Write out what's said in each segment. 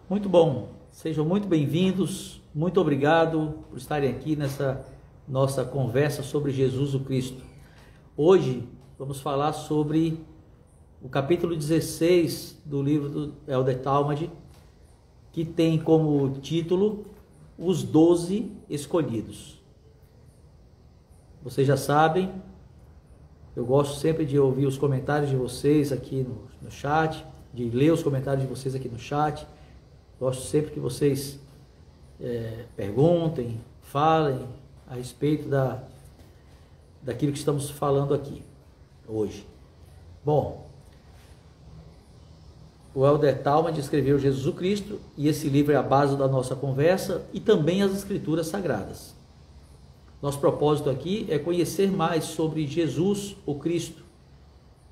Muito bom, sejam muito bem-vindos, muito obrigado por estarem aqui nessa nossa conversa sobre Jesus o Cristo. Hoje vamos falar sobre o capítulo 16 do livro do Elder Talmage, que tem como título Os 12 Escolhidos. Vocês já sabem, eu gosto sempre de ouvir os comentários de vocês aqui no chat, de ler os comentários de vocês aqui no chat. Gosto sempre que vocês perguntem, falem a respeito daquilo que estamos falando aqui hoje. Bom, o Elder Talmage escreveu Jesus o Cristo e esse livro é a base da nossa conversa e também as Escrituras Sagradas. Nosso propósito aqui é conhecer mais sobre Jesus o Cristo,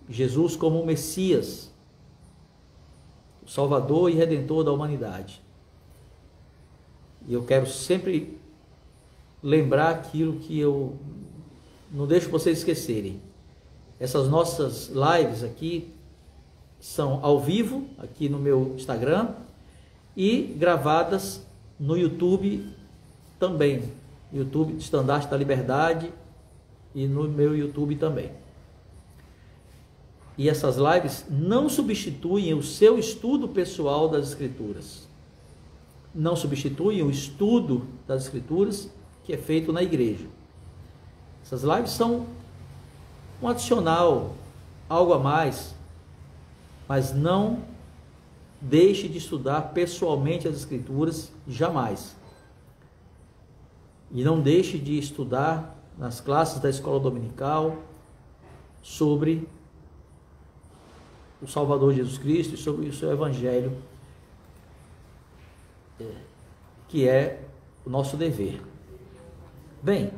Jesus como o Messias, o Salvador e Redentor da humanidade. E eu quero sempre lembrar aquilo que eu não deixo vocês esquecerem. Essas nossas lives aqui são ao vivo, aqui no meu Instagram, e gravadas no YouTube também. YouTube Estandarte da Liberdade e no meu YouTube também. E essas lives não substituem o seu estudo pessoal das Escrituras. Não substituem o estudo das Escrituras que é feito na igreja. Essas lives são um adicional, algo a mais, mas não deixe de estudar pessoalmente as Escrituras, jamais. E não deixe de estudar nas classes da escola dominical sobre o Salvador Jesus Cristo e sobre o seu Evangelho, que é o nosso dever. Bem,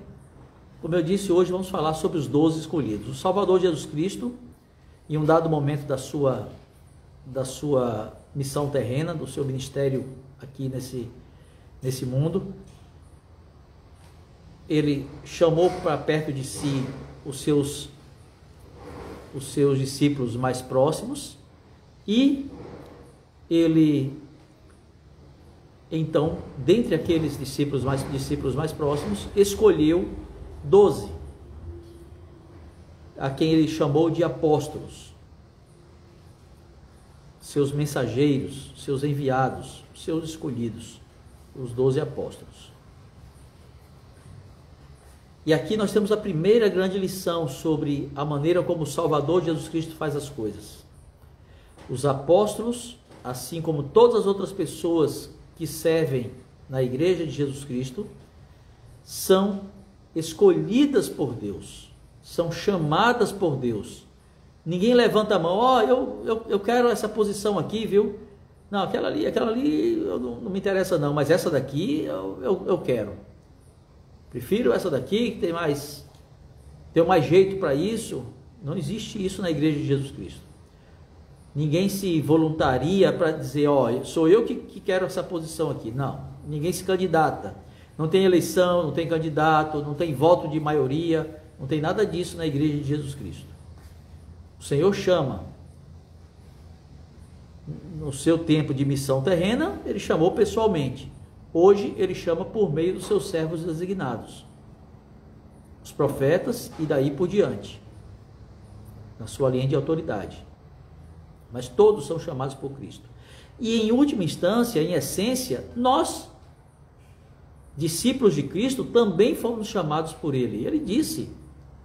como eu disse, hoje vamos falar sobre os 12 escolhidos. O Salvador Jesus Cristo, em um dado momento da sua missão terrena, do seu ministério aqui nesse mundo, ele chamou para perto de si os seus discípulos mais próximos e ele, então, dentre aqueles discípulos mais próximos, escolheu 12, a quem ele chamou de apóstolos, seus mensageiros, seus enviados, seus escolhidos, os 12 apóstolos. E aqui nós temos a primeira grande lição sobre a maneira como o Salvador Jesus Cristo faz as coisas. Os apóstolos, assim como todas as outras pessoas que servem na igreja de Jesus Cristo, são escolhidas por Deus, são chamadas por Deus. Ninguém levanta a mão, eu quero essa posição aqui, viu? Não, aquela ali não me interessa não, mas essa daqui eu quero. Prefiro essa daqui, que tem mais jeito para isso. Não existe isso na igreja de Jesus Cristo. Ninguém se voluntaria para dizer, sou eu que quero essa posição aqui. Não, ninguém se candidata. Não tem eleição, não tem candidato, não tem voto de maioria, não tem nada disso na igreja de Jesus Cristo. O Senhor chama. No seu tempo de missão terrena, ele chamou pessoalmente. Hoje ele chama por meio dos seus servos designados, os profetas e daí por diante, na sua linha de autoridade. Mas todos são chamados por Cristo. E em última instância, em essência, nós, discípulos de Cristo, também fomos chamados por Ele. Ele disse,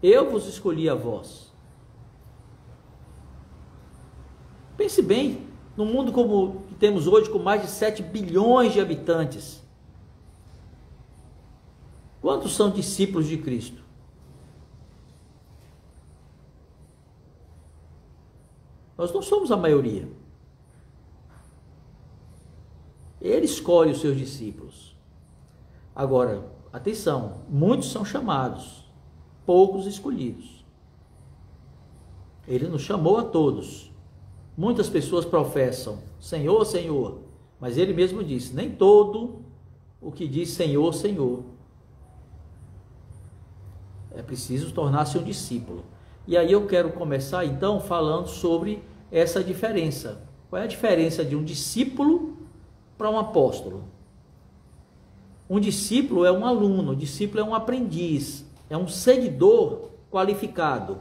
eu vos escolhi a vós. Pense bem, num mundo como que temos hoje, com mais de 7 bilhões de habitantes, quantos são discípulos de Cristo? Nós não somos a maioria. Ele escolhe os seus discípulos. Agora, atenção, muitos são chamados, poucos escolhidos. Ele nos chamou a todos. Muitas pessoas professam, Senhor, Senhor, mas ele mesmo disse, nem todo o que diz Senhor, Senhor. É preciso tornar-se um discípulo. E aí eu quero começar então falando sobre essa diferença. Qual é a diferença de um discípulo para um apóstolo? Um discípulo é um aluno, um discípulo é um aprendiz, é um seguidor qualificado.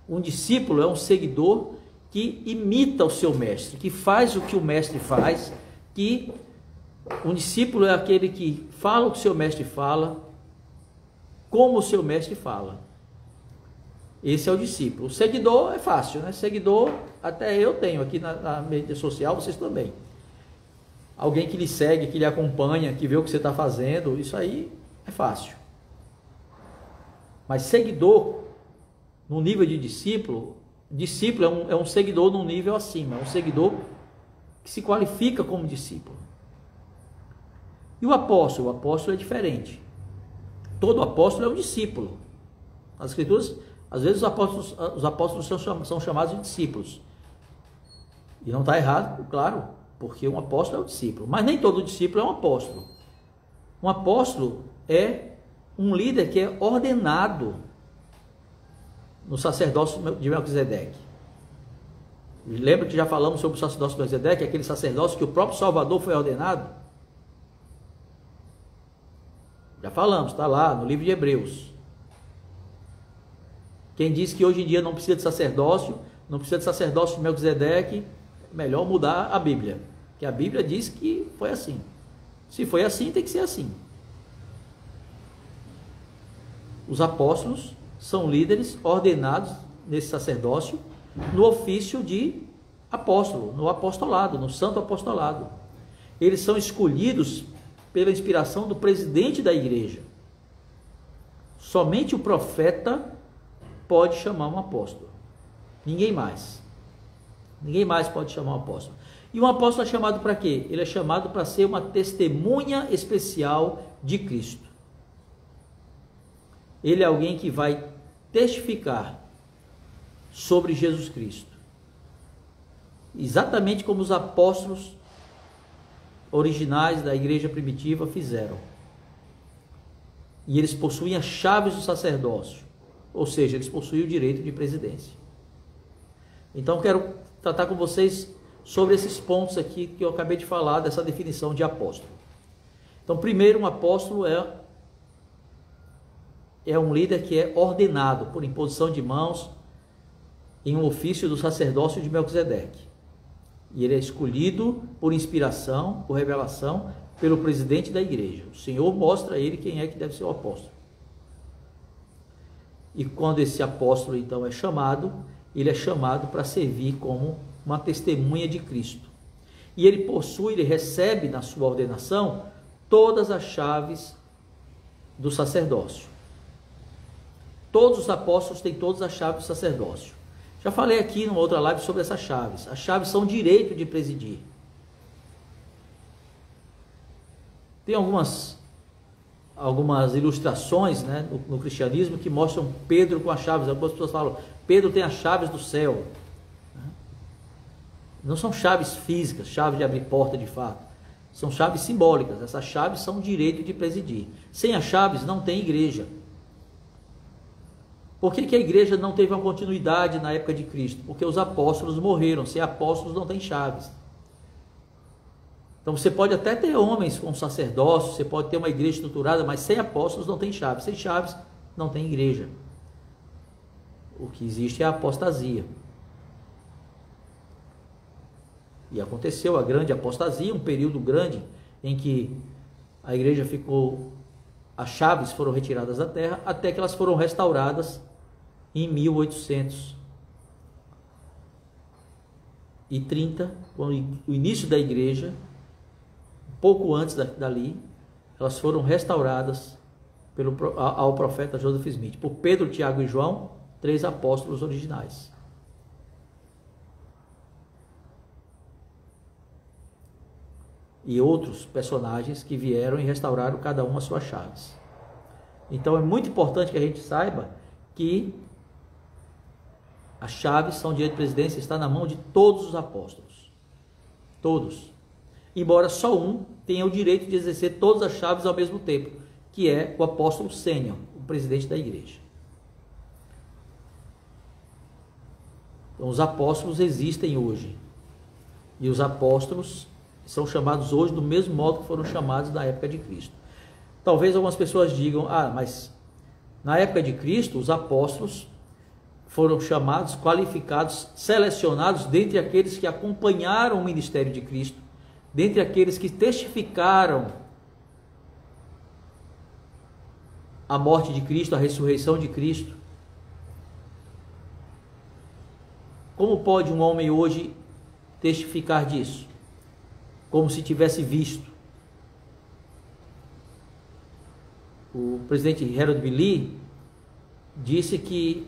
Um discípulo é um seguidor que imita o seu mestre, que faz o que o mestre faz, que um discípulo é aquele que fala o que o seu mestre fala, como o seu mestre fala. Esse é o discípulo. O seguidor é fácil, né? Seguidor, até eu tenho aqui na mídia social, vocês também. Alguém que lhe segue, que lhe acompanha, que vê o que você está fazendo, isso aí é fácil. Mas seguidor, no nível de discípulo, discípulo é um seguidor num nível acima, é um seguidor que se qualifica como discípulo. E o apóstolo? O apóstolo é diferente. Todo apóstolo é um discípulo. Nas Escrituras, às vezes os apóstolos são chamados de discípulos. E não está errado, claro, porque um apóstolo é um discípulo. Mas nem todo discípulo é um apóstolo. Um apóstolo é um líder que é ordenado no sacerdócio de Melquisedeque. Lembra que já falamos sobre o sacerdócio de Melquisedeque, aquele sacerdócio que o próprio Salvador foi ordenado? Já falamos, está lá no livro de Hebreus. Quem diz que hoje em dia não precisa de sacerdócio, não precisa de sacerdócio de Melquisedeque, é melhor mudar a Bíblia. Porque a Bíblia diz que foi assim. Se foi assim, tem que ser assim. Os apóstolos são líderes ordenados nesse sacerdócio no ofício de apóstolo, no apostolado, no santo apostolado. Eles são escolhidos pela inspiração do presidente da igreja. Somente o profeta pode chamar um apóstolo. Ninguém mais. Ninguém mais pode chamar um apóstolo. E um apóstolo é chamado para quê? Ele é chamado para ser uma testemunha especial de Cristo. Ele é alguém que vai testificar sobre Jesus Cristo. Exatamente como os apóstolos originais da igreja primitiva fizeram. E eles possuem as chaves do sacerdócio, ou seja, eles possuem o direito de presidência. Então quero tratar com vocês sobre esses pontos aqui que eu acabei de falar, dessa definição de apóstolo. Então, primeiro, um apóstolo é um líder que é ordenado por imposição de mãos em um ofício do sacerdócio de Melquisedeque. E ele é escolhido por inspiração, por revelação, pelo presidente da igreja. O Senhor mostra a ele quem é que deve ser o apóstolo. E quando esse apóstolo, então, é chamado, ele é chamado para servir como uma testemunha de Cristo. E ele recebe na sua ordenação todas as chaves do sacerdócio. Todos os apóstolos têm todas as chaves do sacerdócio. Já falei aqui numa outra live sobre essas chaves. As chaves são direito de presidir. Tem algumas ilustrações, né, no cristianismo que mostram Pedro com as chaves. Algumas pessoas falam, Pedro tem as chaves do céu. Não são chaves físicas, chaves de abrir porta de fato. São chaves simbólicas. Essas chaves são direito de presidir. Sem as chaves não tem igreja. Por que a igreja não teve uma continuidade na época de Cristo? Porque os apóstolos morreram. Sem apóstolos não tem chaves. Então você pode até ter homens com sacerdócio, você pode ter uma igreja estruturada, mas sem apóstolos não tem chaves. Sem chaves não tem igreja. O que existe é a apostasia. E aconteceu a grande apostasia, um período grande em que a igreja ficou, as chaves foram retiradas da terra, até que elas foram restauradas em 1830, quando o início da igreja, pouco antes dali, elas foram restauradas ao profeta Joseph Smith, por Pedro, Tiago e João, 3 apóstolos originais. E outros personagens que vieram e restauraram cada uma as suas chaves. Então é muito importante que a gente saiba que as chaves são direito de presidência, está na mão de todos os apóstolos. Todos. Embora só um tenha o direito de exercer todas as chaves ao mesmo tempo, que é o apóstolo sênior, o presidente da igreja. Então os apóstolos existem hoje. E os apóstolos são chamados hoje do mesmo modo que foram chamados na época de Cristo. Talvez algumas pessoas digam, mas na época de Cristo, os apóstolos foram chamados, qualificados, selecionados dentre aqueles que acompanharam o ministério de Cristo, dentre aqueles que testificaram a morte de Cristo, a ressurreição de Cristo. Como pode um homem hoje testificar disso? Como se tivesse visto. O presidente Harold B. Lee disse que,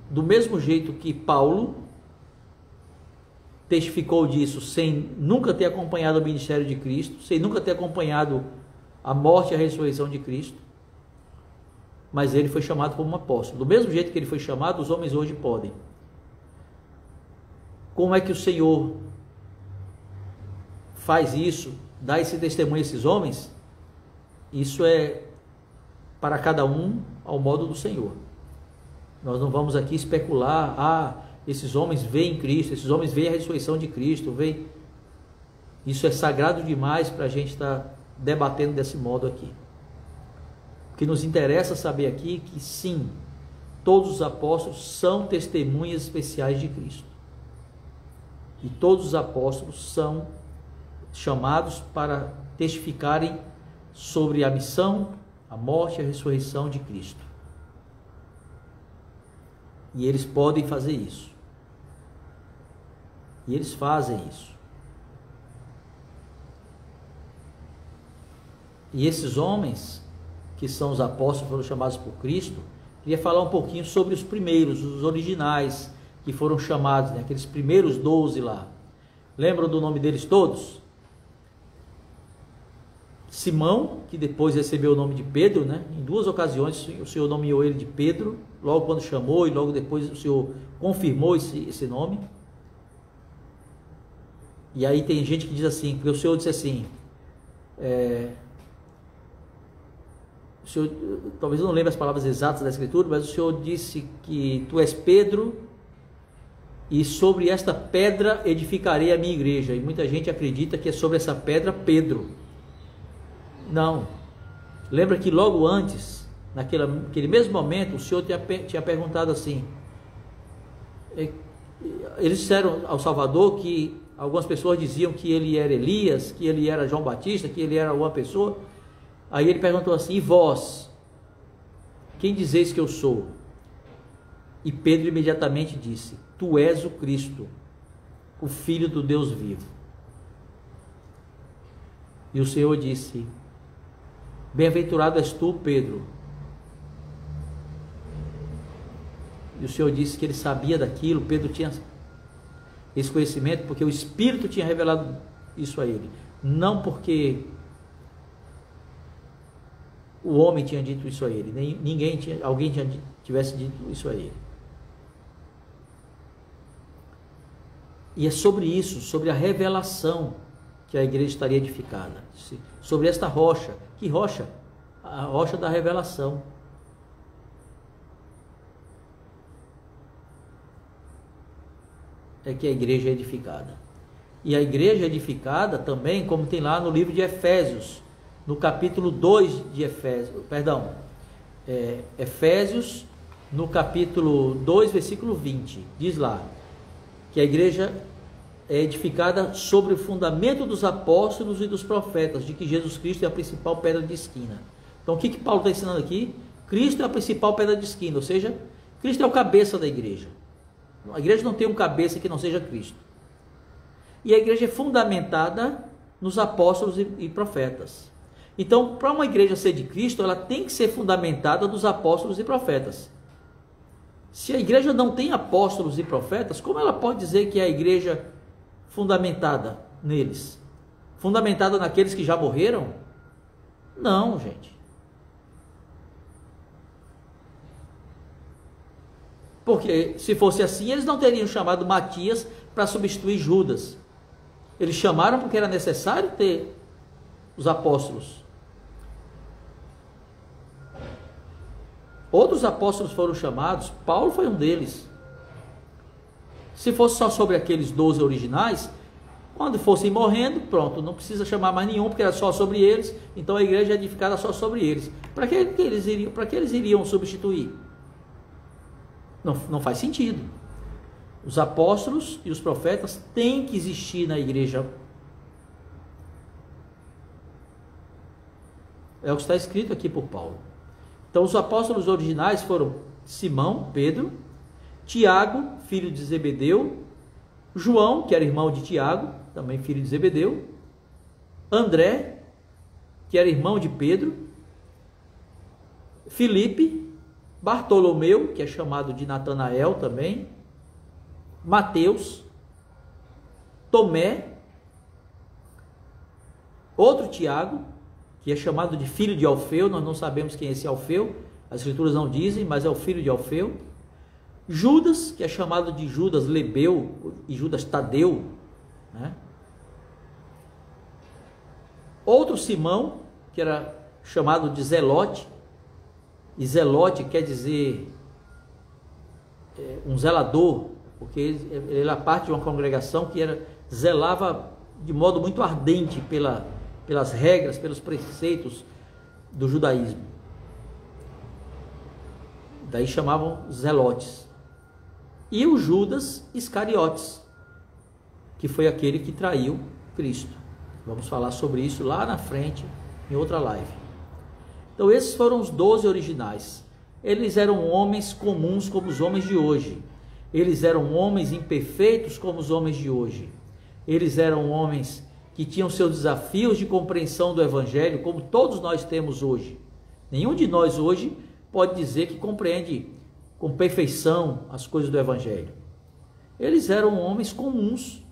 do mesmo jeito que Paulo testificou disso sem nunca ter acompanhado o ministério de Cristo, sem nunca ter acompanhado a morte e a ressurreição de Cristo, mas ele foi chamado como um apóstolo. Do mesmo jeito que ele foi chamado, os homens hoje podem. Como é que o Senhor faz isso, dá esse testemunho a esses homens? Isso é para cada um ao modo do Senhor. Nós não vamos aqui especular, esses homens veem Cristo, esses homens veem a ressurreição de Cristo, veem. Isso é sagrado demais para a gente estar debatendo desse modo aqui. O que nos interessa saber aqui é que sim, todos os apóstolos são testemunhas especiais de Cristo. E todos os apóstolos são chamados para testificarem sobre a missão, a morte e a ressurreição de Cristo. E eles podem fazer isso. E eles fazem isso. E esses homens, que são os apóstolos, foram chamados por Cristo, queria falar um pouquinho sobre os primeiros, os originais, que foram chamados, aqueles primeiros 12 lá. Lembram do nome deles todos? Simão, que depois recebeu o nome de Pedro, em 2 ocasiões o Senhor nomeou ele de Pedro, logo quando chamou e logo depois o Senhor confirmou esse nome. E aí tem gente que diz assim, porque o Senhor disse assim, o Senhor, talvez eu não lembre as palavras exatas da Escritura, mas o Senhor disse que tu és Pedro e sobre esta pedra edificarei a minha igreja. E muita gente acredita que é sobre essa pedra Pedro. Não. Lembra que logo antes, naquele mesmo momento, o Senhor tinha perguntado assim, eles disseram ao Salvador que algumas pessoas diziam que ele era Elias, que ele era João Batista, que ele era alguma pessoa. Aí ele perguntou assim, e vós, quem dizeis que eu sou? E Pedro imediatamente disse, tu és o Cristo, o Filho do Deus vivo. E o Senhor disse, bem-aventurado és tu, Pedro. E o Senhor disse que ele sabia daquilo, Pedro tinha esse conhecimento, porque o Espírito tinha revelado isso a ele. Não porque o homem tinha dito isso a ele, nem alguém tivesse dito isso a ele. E é sobre isso, sobre a revelação, que a igreja estaria edificada. Sobre esta rocha. Que rocha? A rocha da revelação. É que a igreja é edificada. E a igreja é edificada também, como tem lá no livro de Efésios, no capítulo 2 de Efésios, Efésios, no capítulo 2, versículo 20, diz lá, que a igreja é edificada sobre o fundamento dos apóstolos e dos profetas, de que Jesus Cristo é a principal pedra de esquina. Então o que Paulo está ensinando aqui? Cristo é a principal pedra de esquina, ou seja, Cristo é o cabeça da igreja. A igreja não tem um cabeça que não seja Cristo. E a igreja é fundamentada nos apóstolos e profetas. Então, para uma igreja ser de Cristo, ela tem que ser fundamentada nos apóstolos e profetas. Se a igreja não tem apóstolos e profetas, como ela pode dizer que é a igreja fundamentada neles? Fundamentada naqueles que já morreram? Não, gente. Porque se fosse assim, eles não teriam chamado Matias para substituir Judas. Eles chamaram porque era necessário ter os apóstolos. Outros apóstolos foram chamados, Paulo foi um deles. Se fosse só sobre aqueles 12 originais, Quando fossem morrendo, pronto, não precisa chamar mais nenhum, porque era só sobre eles, então a igreja é edificada só sobre eles. Para que eles iriam substituir? Não faz sentido. Os apóstolos e os profetas têm que existir na igreja. É o que está escrito aqui por Paulo. Então, os apóstolos originais foram Simão, Pedro, Tiago, filho de Zebedeu, João, que era irmão de Tiago, também filho de Zebedeu, André, que era irmão de Pedro, Filipe, Bartolomeu, que é chamado de Natanael também, Mateus, Tomé, outro Tiago, que é chamado de filho de Alfeu, nós não sabemos quem é esse Alfeu, as escrituras não dizem, mas é o filho de Alfeu, Judas, que é chamado de Judas Lebeu e Judas Tadeu, né? Outro Simão, que era chamado de Zelote, e Zelote quer dizer um zelador, porque ele era parte de uma congregação que zelava de modo muito ardente pelas regras, pelos preceitos do judaísmo. Daí chamavam zelotes. E o Judas Iscariotes, que foi aquele que traiu Cristo. Vamos falar sobre isso lá na frente, em outra live. Então esses foram os 12 originais. Eles eram homens comuns como os homens de hoje. Eles eram homens imperfeitos como os homens de hoje. Eles eram homens que tinham seus desafios de compreensão do Evangelho, como todos nós temos hoje. Nenhum de nós hoje pode dizer que compreende com perfeição as coisas do Evangelho. Eles eram homens comuns,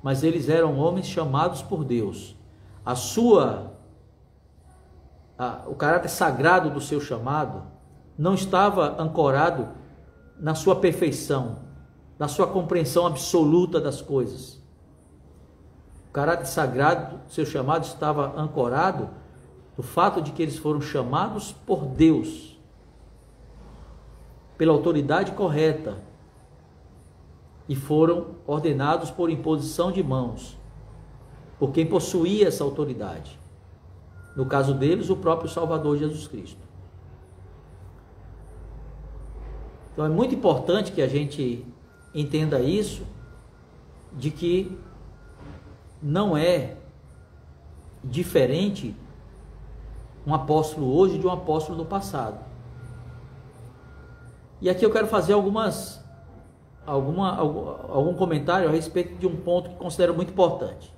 mas eles eram homens chamados por Deus. O caráter sagrado do seu chamado não estava ancorado na sua perfeição, na sua compreensão absoluta das coisas. O caráter sagrado do seu chamado estava ancorado no fato de que eles foram chamados por Deus, pela autoridade correta, e foram ordenados por imposição de mãos, por quem possuía essa autoridade. No caso deles, o próprio Salvador Jesus Cristo. Então é muito importante que a gente entenda isso, de que não é diferente um apóstolo hoje de um apóstolo no passado. E aqui eu quero fazer algum comentário a respeito de um ponto que considero muito importante.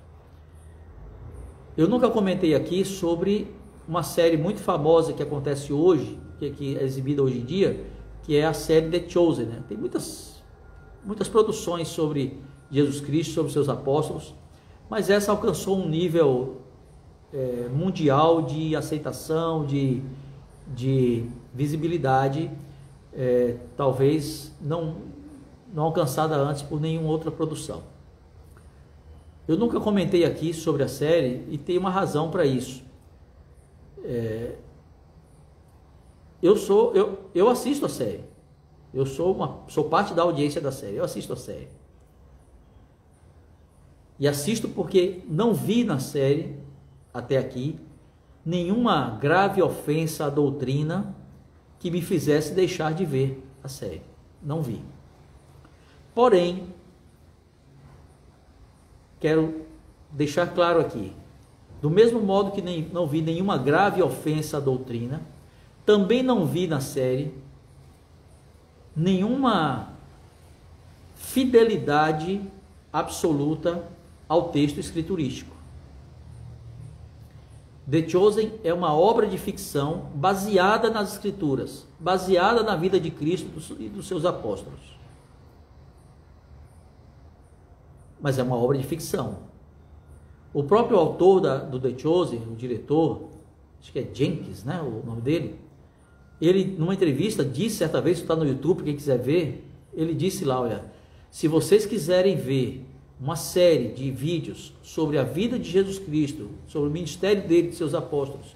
Eu nunca comentei aqui sobre uma série muito famosa que acontece hoje, que é exibida hoje em dia, que é a série The Chosen, né? Tem muitas produções sobre Jesus Cristo, sobre seus apóstolos, mas essa alcançou um nível mundial de aceitação, de visibilidade, talvez não alcançada antes por nenhuma outra produção. Eu nunca comentei aqui sobre a série e tem uma razão para isso. Eu assisto a série. Eu sou parte da audiência da série. Eu assisto a série. E assisto porque não vi na série, até aqui, nenhuma grave ofensa à doutrina que me fizesse deixar de ver a série. Não vi. Porém, quero deixar claro aqui, do mesmo modo que não vi nenhuma grave ofensa à doutrina, também não vi na série nenhuma fidelidade absoluta ao texto escriturístico. The Chosen é uma obra de ficção baseada nas escrituras, baseada na vida de Cristo e dos seus apóstolos. Mas é uma obra de ficção. O próprio autor do The Chosen, o diretor, acho que é Jenkins, né, o nome dele, ele numa entrevista disse certa vez, está no YouTube, quem quiser ver, ele disse lá, olha, se vocês quiserem ver uma série de vídeos sobre a vida de Jesus Cristo, sobre o ministério dele e de seus apóstolos,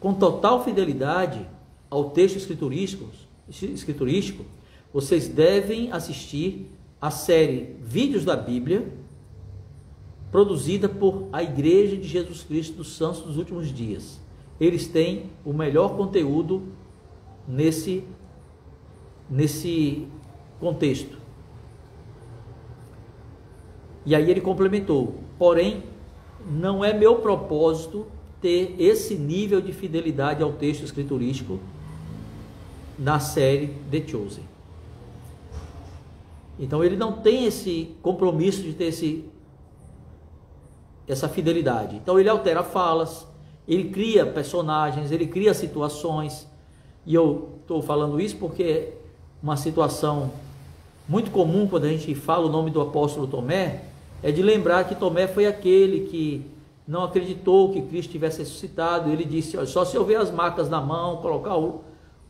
com total fidelidade ao texto escriturístico, vocês devem assistir a série Vídeos da Bíblia, produzida por a Igreja de Jesus Cristo dos Santos dos Últimos Dias. Eles têm o melhor conteúdo nesse contexto. E aí ele complementou: porém, não é meu propósito ter esse nível de fidelidade ao texto escriturístico na série The Chosen. Então ele não tem esse compromisso de ter essa fidelidade. Então ele altera falas, ele cria personagens, ele cria situações. E eu estou falando isso porque uma situação muito comum quando a gente fala o nome do apóstolo Tomé é de lembrar que Tomé foi aquele que não acreditou que Cristo tivesse ressuscitado. Ele disse: olha, só se eu ver as marcas na mão, colocar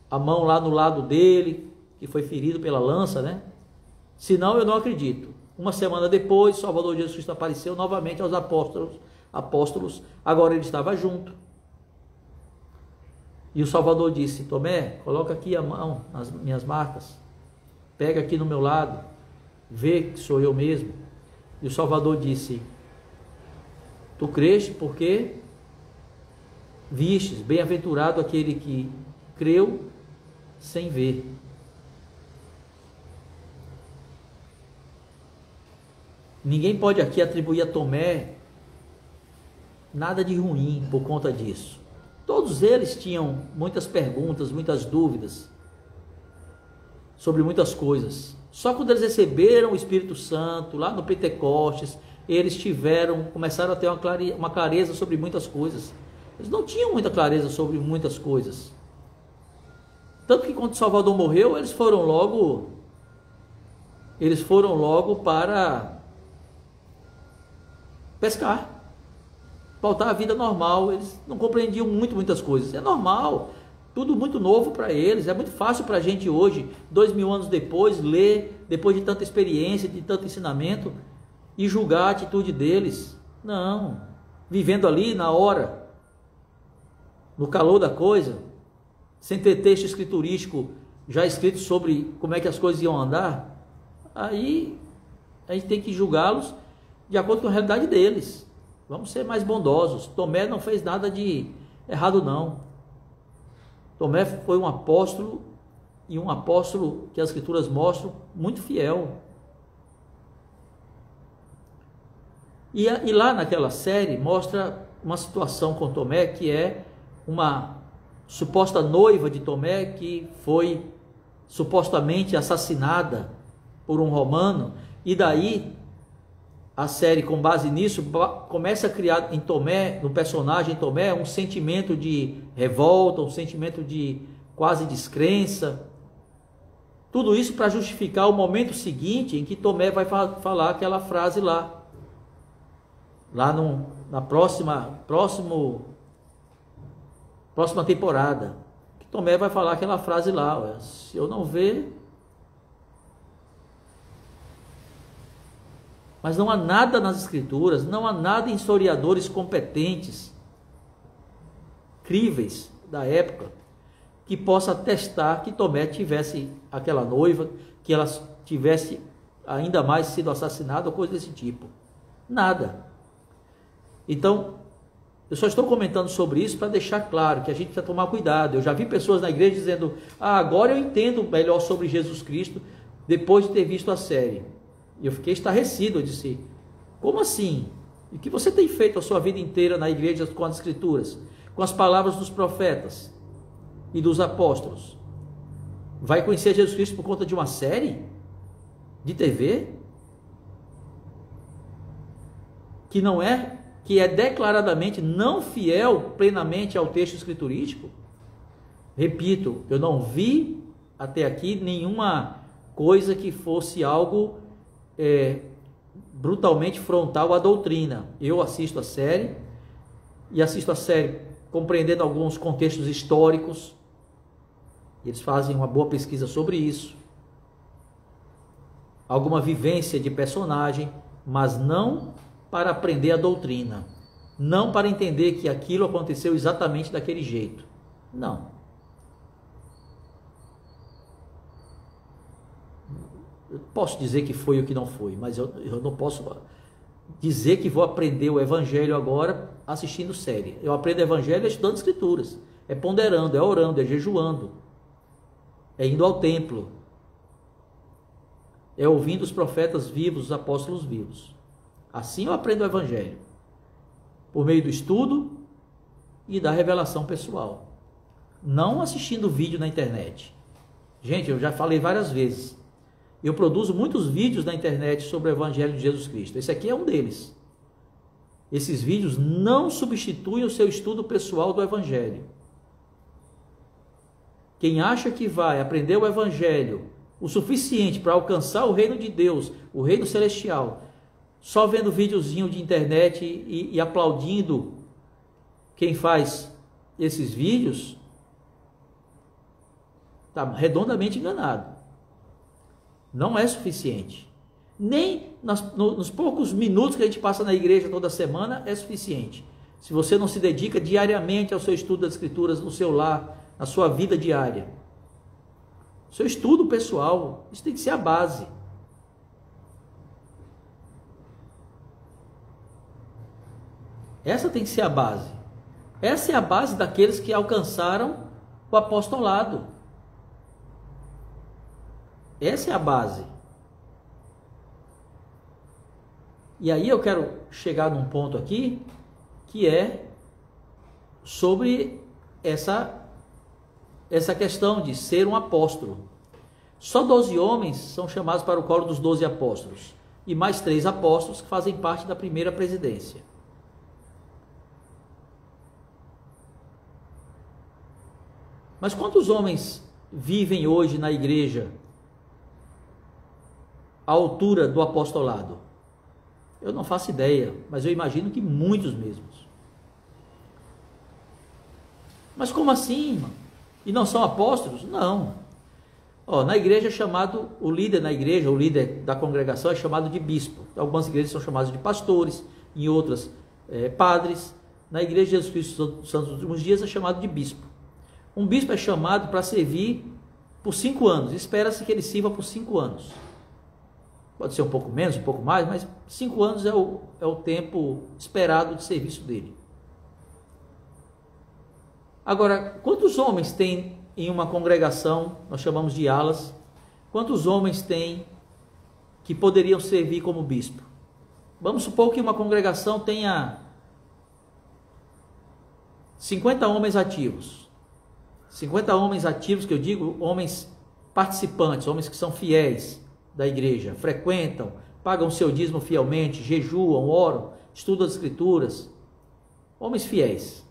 a mão lá no lado dele, que foi ferido pela lança, né? Senão eu não acredito. Uma semana depois, Salvador Jesus Cristo apareceu novamente aos apóstolos. Agora ele estava junto. E o Salvador disse: Tomé, coloca aqui a mão nas minhas marcas, pega aqui no meu lado, vê que sou eu mesmo. E o Salvador disse: tu creste porque vistes, bem-aventurado aquele que creu sem ver. Ninguém pode aqui atribuir a Tomé nada de ruim por conta disso. Todos eles tinham muitas perguntas, muitas dúvidas sobre muitas coisas. Só quando eles receberam o Espírito Santo, lá no Pentecostes, eles começaram a ter uma clareza sobre muitas coisas. Eles não tinham muita clareza sobre muitas coisas. Tanto que quando Salvador morreu, eles foram logo para pescar, voltar à vida normal. Eles não compreendiam muitas coisas. É normal, tudo muito novo para eles. É muito fácil para a gente hoje, 2000 anos depois, ler, depois de tanta experiência, de tanto ensinamento, e julgar a atitude deles. Não, vivendo ali na hora, no calor da coisa, sem ter texto escriturístico já escrito sobre como é que as coisas iam andar, aí a gente tem que julgá-los de acordo com a realidade deles. Vamos ser mais bondosos. Tomé não fez nada de errado, não. Tomé foi um apóstolo, e um apóstolo que as escrituras mostram muito fiel. E lá naquela série mostra uma situação com Tomé, que é uma suposta noiva de Tomé que foi supostamente assassinada por um romano, e daí a série, com base nisso, começa a criar em Tomé, no personagem Tomé, um sentimento de revolta, um sentimento de quase descrença. Tudo isso para justificar o momento seguinte em que Tomé vai falar aquela frase lá na próxima temporada, que Tomé vai falar aquela frase lá: se eu não ver. Mas não há nada nas escrituras, não há nada em historiadores competentes, críveis da época, que possa atestar que Tomé tivesse aquela noiva, que ela tivesse ainda mais sido assassinada ou coisa desse tipo. Nada. Então, eu só estou comentando sobre isso para deixar claro que a gente precisa tomar cuidado. Eu já vi pessoas na igreja dizendo: agora eu entendo melhor sobre Jesus Cristo depois de ter visto a série. E eu fiquei estarrecido. Eu disse: como assim? E o que você tem feito a sua vida inteira na igreja com as escrituras, com as palavras dos profetas e dos apóstolos? Vai conhecer Jesus Cristo por conta de uma série de TV? Que é declaradamente não fiel plenamente ao texto escriturístico? Repito, eu não vi até aqui nenhuma coisa que fosse algo brutalmente frontal à doutrina. Eu assisto a série, e assisto a série compreendendo alguns contextos históricos. Eles fazem uma boa pesquisa sobre isso, alguma vivência de personagem, mas não para aprender a doutrina, não para entender que aquilo aconteceu exatamente daquele jeito. Não. Eu posso dizer que foi o que não foi, mas eu não posso dizer que vou aprender o evangelho agora assistindo série. Eu aprendo o evangelho estudando escrituras, é ponderando, é orando, é jejuando, é indo ao templo, é ouvindo os profetas vivos, os apóstolos vivos. Assim eu aprendo o evangelho, por meio do estudo e da revelação pessoal, não assistindo vídeo na internet. Gente, eu já falei várias vezes, eu produzo muitos vídeos na internet sobre o evangelho de Jesus Cristo. Esse aqui é um deles. Esses vídeos não substituem o seu estudo pessoal do evangelho. Quem acha que vai aprender o evangelho o suficiente para alcançar o reino de Deus, o reino celestial, só vendo videozinho de internet e aplaudindo quem faz esses vídeos, está redondamente enganado. Não é suficiente. Nem nos poucos minutos que a gente passa na igreja toda semana é suficiente. Se você não se dedica diariamente ao seu estudo das Escrituras no seu lar, na sua vida diária. Seu estudo pessoal, isso tem que ser a base. Essa tem que ser a base. Essa é a base daqueles que alcançaram o apostolado. Essa é a base. E aí eu quero chegar num ponto aqui, que é sobre essa questão de ser um apóstolo. Só 12 homens são chamados para o colo dos 12 apóstolos, e mais 3 apóstolos que fazem parte da primeira presidência. Mas quantos homens vivem hoje na igreja à altura do apostolado? Eu não faço ideia, mas eu imagino que muitos mesmos. Mas como assim, irmão? E não são apóstolos? Não. Na igreja é chamado, o líder na igreja, o líder da congregação é chamado de bispo. Algumas igrejas são chamadas de pastores, em outras padres. Na igreja de Jesus Cristo dos Santos dos Últimos Dias é chamado de bispo. Um bispo é chamado para servir por 5 anos. Espera-se que ele sirva por 5 anos. Pode ser um pouco menos, um pouco mais, mas 5 anos é o tempo esperado de serviço dele. Agora, quantos homens tem em uma congregação, nós chamamos de alas, quantos homens tem que poderiam servir como bispo? Vamos supor que uma congregação tenha 50 homens ativos. 50 homens ativos, que eu digo, homens participantes, homens que são fiéis da igreja, frequentam, pagam seu dízimo fielmente, jejuam, oram, estudam as escrituras. Homens fiéis.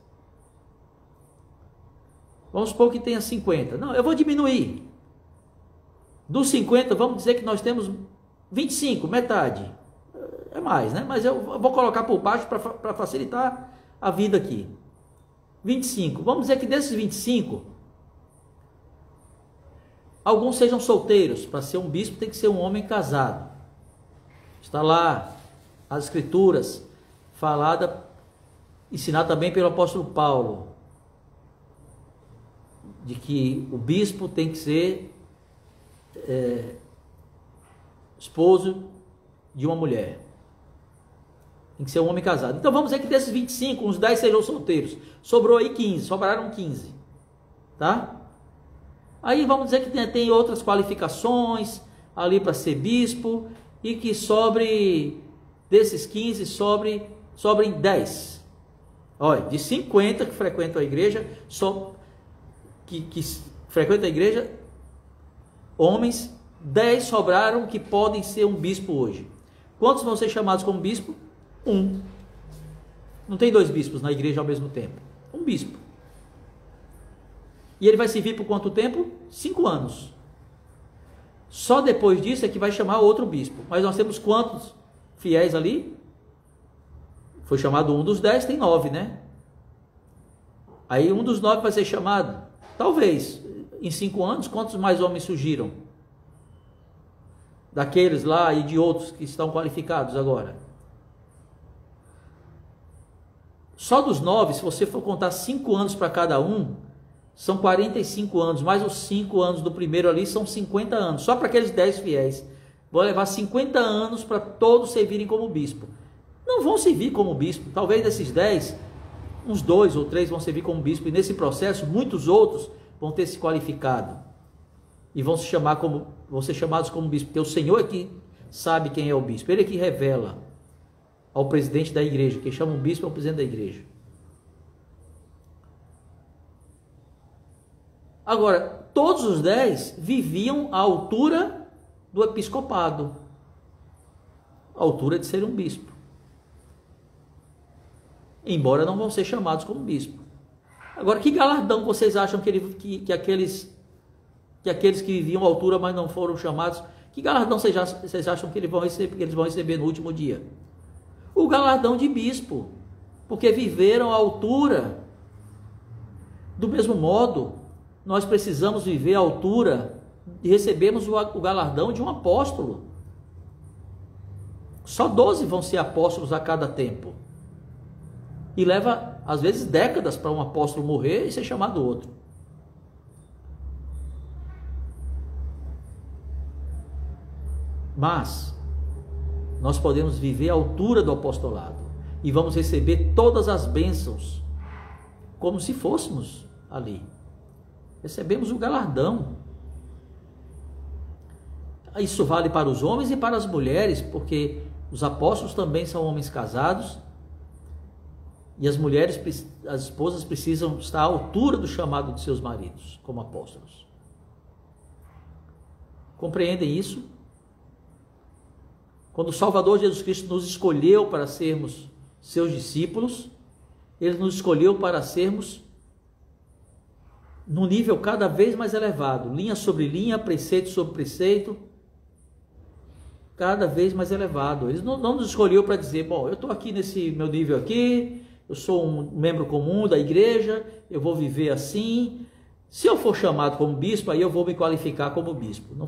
Vamos supor que tenha 50. Não, eu vou diminuir. Dos 50, vamos dizer que nós temos 25, metade. É mais, né? Mas eu vou colocar por baixo para facilitar a vida aqui. 25. Vamos dizer que desses 25, alguns sejam solteiros. Para ser um bispo tem que ser um homem casado. Está lá as escrituras falada, ensinada também pelo apóstolo Paulo, de que o bispo tem que ser esposo de uma mulher. Tem que ser um homem casado. Então vamos dizer que desses 25, uns 10 sejam solteiros. Sobrou aí 15, sobraram 15. Tá? Aí vamos dizer que tem outras qualificações ali para ser bispo, e que desses 15, sobrem 10. Olha, de 50 que frequentam a igreja, que frequentam a igreja, homens, 10 sobraram que podem ser um bispo hoje. Quantos vão ser chamados como bispo? 1. Não tem 2 bispos na igreja ao mesmo tempo. Um bispo. E ele vai servir por quanto tempo? 5 anos. Só depois disso é que vai chamar outro bispo. Mas nós temos quantos fiéis ali? Foi chamado um dos 10, tem 9, né? Aí um dos 9 vai ser chamado. Talvez, em 5 anos, quantos mais homens surgiram? Daqueles lá e de outros que estão qualificados agora. Só dos 9, se você for contar 5 anos para cada um, são 45 anos, mais os 5 anos do primeiro ali são 50 anos. Só para aqueles 10 fiéis. Vou levar 50 anos para todos servirem como bispo. não vão servir como bispo. Talvez desses 10, uns 2 ou 3 vão servir como bispo, e nesse processo muitos outros vão ter se qualificado e vão ser chamados como bispo, porque o Senhor é que sabe quem é o bispo, ele é que revela ao presidente da igreja. Quem chama um bispo é o presidente da igreja. Agora, todos os 10 viviam à altura do episcopado, à altura de ser um bispo, embora não vão ser chamados como bispo. Agora, que galardão vocês acham que aqueles que viviam à altura, mas não foram chamados, que galardão vocês acham que eles vão receber no último dia? O galardão de bispo, porque viveram à altura. Do mesmo modo, nós precisamos viver à altura e recebemos o galardão de um apóstolo. Só 12 vão ser apóstolos a cada tempo. E leva, às vezes, décadas para um apóstolo morrer e ser chamado outro. Mas nós podemos viver à altura do apostolado e vamos receber todas as bênçãos como se fôssemos ali. Recebemos o galardão. Isso vale para os homens e para as mulheres, porque os apóstolos também são homens casados e as mulheres, as esposas precisam estar à altura do chamado de seus maridos como apóstolos. Compreendem isso? Quando o Salvador Jesus Cristo nos escolheu para sermos seus discípulos, ele nos escolheu para sermos num nível cada vez mais elevado, linha sobre linha, preceito sobre preceito, cada vez mais elevado. Ele não nos escolheu para dizer, bom, eu estou aqui nesse meu nível aqui, eu sou um membro comum da igreja, eu vou viver assim, se eu for chamado como bispo, aí eu vou me qualificar como bispo. Não,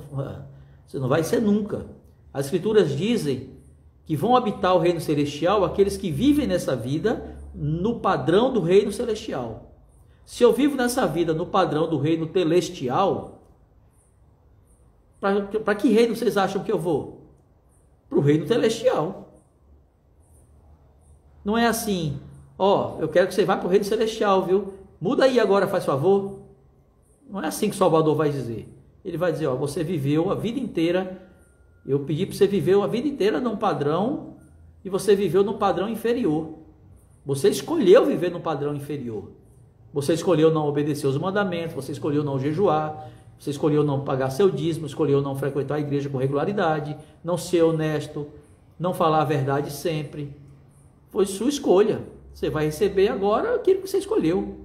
você não vai ser nunca. As Escrituras dizem que vão habitar o reino celestial aqueles que vivem nessa vida no padrão do reino celestial. Se eu vivo nessa vida no padrão do reino telestial, para que reino vocês acham que eu vou? Para o reino celestial. Não é assim, ó, eu quero que você vá para o reino celestial, viu? Muda aí agora, faz favor. Não é assim que o Salvador vai dizer. Ele vai dizer, ó, você viveu a vida inteira, eu pedi para você viver a vida inteira num padrão e você viveu num padrão inferior. Você escolheu viver num padrão inferior. Você escolheu não obedecer os mandamentos, você escolheu não jejuar, você escolheu não pagar seu dízimo, escolheu não frequentar a igreja com regularidade, não ser honesto, não falar a verdade sempre. Foi sua escolha. Você vai receber agora aquilo que você escolheu.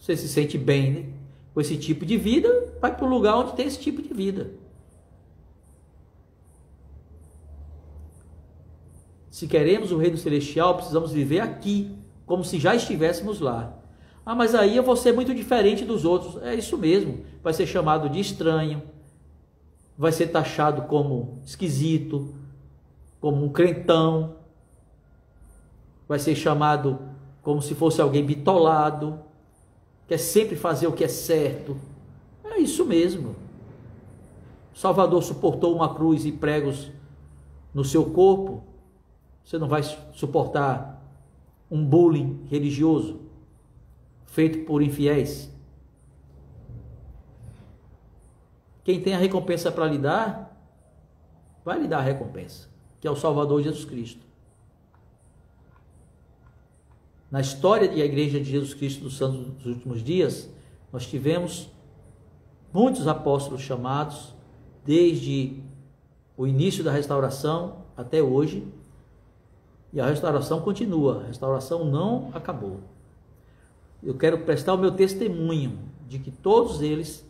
Você se sente bem, né? Com esse tipo de vida, vai para o lugar onde tem esse tipo de vida. Se queremos o reino celestial, precisamos viver aqui, como se já estivéssemos lá. Ah, mas aí eu vou ser muito diferente dos outros. É isso mesmo. Vai ser chamado de estranho, vai ser taxado como esquisito, como um crentão, vai ser chamado como se fosse alguém bitolado, quer sempre fazer o que é certo. É isso mesmo. Salvador suportou uma cruz e pregos no seu corpo. Você não vai suportar um bullying religioso feito por infiéis? Quem tem a recompensa para lhe dar, vai lhe dar a recompensa, que é o Salvador Jesus Cristo. Na história da Igreja de Jesus Cristo dos Santos dos últimos dias, nós tivemos muitos apóstolos chamados, desde o início da restauração até hoje, e a restauração continua, a restauração não acabou. Eu quero prestar o meu testemunho de que todos eles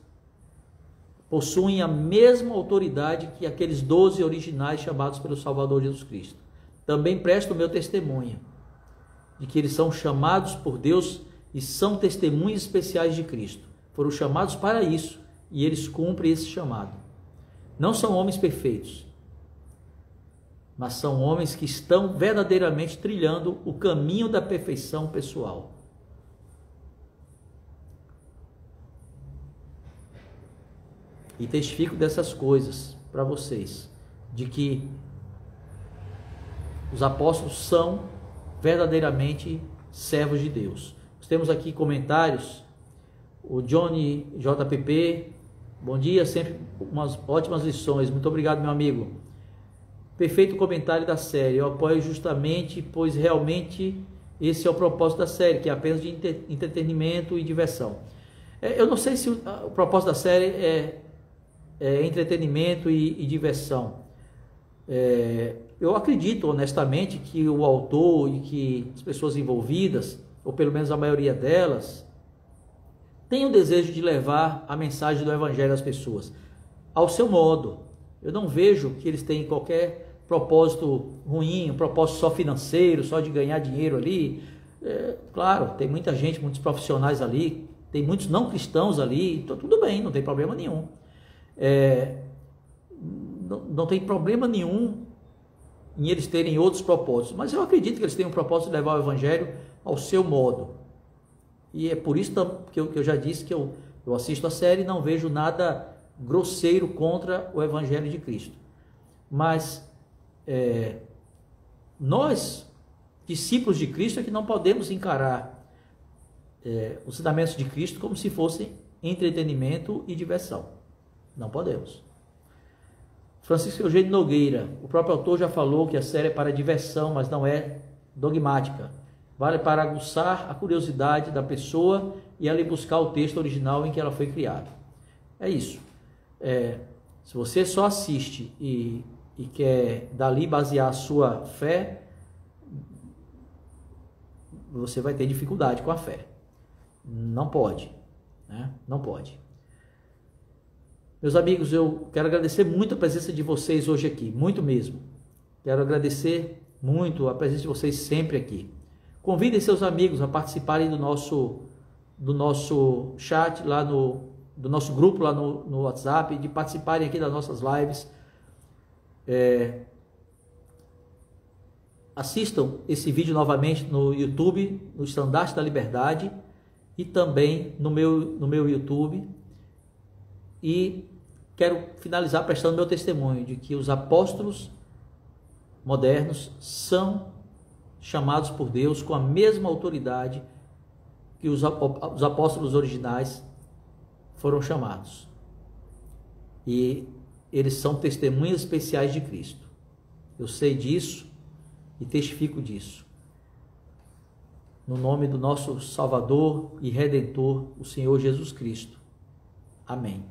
possuem a mesma autoridade que aqueles 12 originais chamados pelo Salvador Jesus Cristo. Também presto o meu testemunho de que eles são chamados por Deus e são testemunhas especiais de Cristo. Foram chamados para isso e eles cumprem esse chamado. Não são homens perfeitos, mas são homens que estão verdadeiramente trilhando o caminho da perfeição pessoal. E testifico dessas coisas para vocês, de que Os apóstolos são verdadeiramente servos de Deus. Nós temos aqui comentários. O Johnny JPP, bom dia, sempre umas ótimas lições. Muito obrigado, meu amigo. Perfeito comentário da série. Eu apoio justamente, pois realmente esse é o propósito da série, que é apenas de entretenimento e diversão. Eu não sei se o propósito da série é entretenimento e diversão. Eu acredito honestamente que o autor e que as pessoas envolvidas, ou pelo menos a maioria delas, tem o desejo de levar a mensagem do Evangelho às pessoas, ao seu modo. Eu não vejo que eles têm qualquer propósito ruim, um propósito só financeiro, só de ganhar dinheiro ali. Claro, tem muita gente, muitos profissionais ali, tem muitos não cristãos ali, então tudo bem, não tem problema nenhum. Não tem problema nenhum em eles terem outros propósitos, mas eu acredito que eles têm um propósito de levar o Evangelho ao seu modo. E é por isso que eu já disse que eu assisto a série e não vejo nada grosseiro contra o Evangelho de Cristo. Mas nós, discípulos de Cristo, é que não podemos encarar os ensinamentos de Cristo como se fossem entretenimento e diversão. Não podemos. Francisco Eugênio Nogueira, o próprio autor já falou que a série é para diversão, mas não é dogmática. Vale para aguçar a curiosidade da pessoa e ali buscar o texto original em que ela foi criada. É isso. Se você só assiste e quer dali basear a sua fé, você vai ter dificuldade com a fé. Não pode, né? Não pode. Meus amigos, eu quero agradecer muito a presença de vocês hoje aqui, muito mesmo. Quero agradecer muito a presença de vocês sempre aqui. Convidem seus amigos a participarem do nosso chat lá do nosso grupo lá no WhatsApp, de participarem aqui das nossas lives. Assistam esse vídeo novamente no YouTube, no Estandarte da Liberdade, e também no meu YouTube. E quero finalizar prestando meu testemunho de que os apóstolos modernos são chamados por Deus com a mesma autoridade que os apóstolos originais foram chamados. E eles são testemunhas especiais de Cristo. Eu sei disso e testifico disso. No nome do nosso Salvador e Redentor, o Senhor Jesus Cristo. Amém.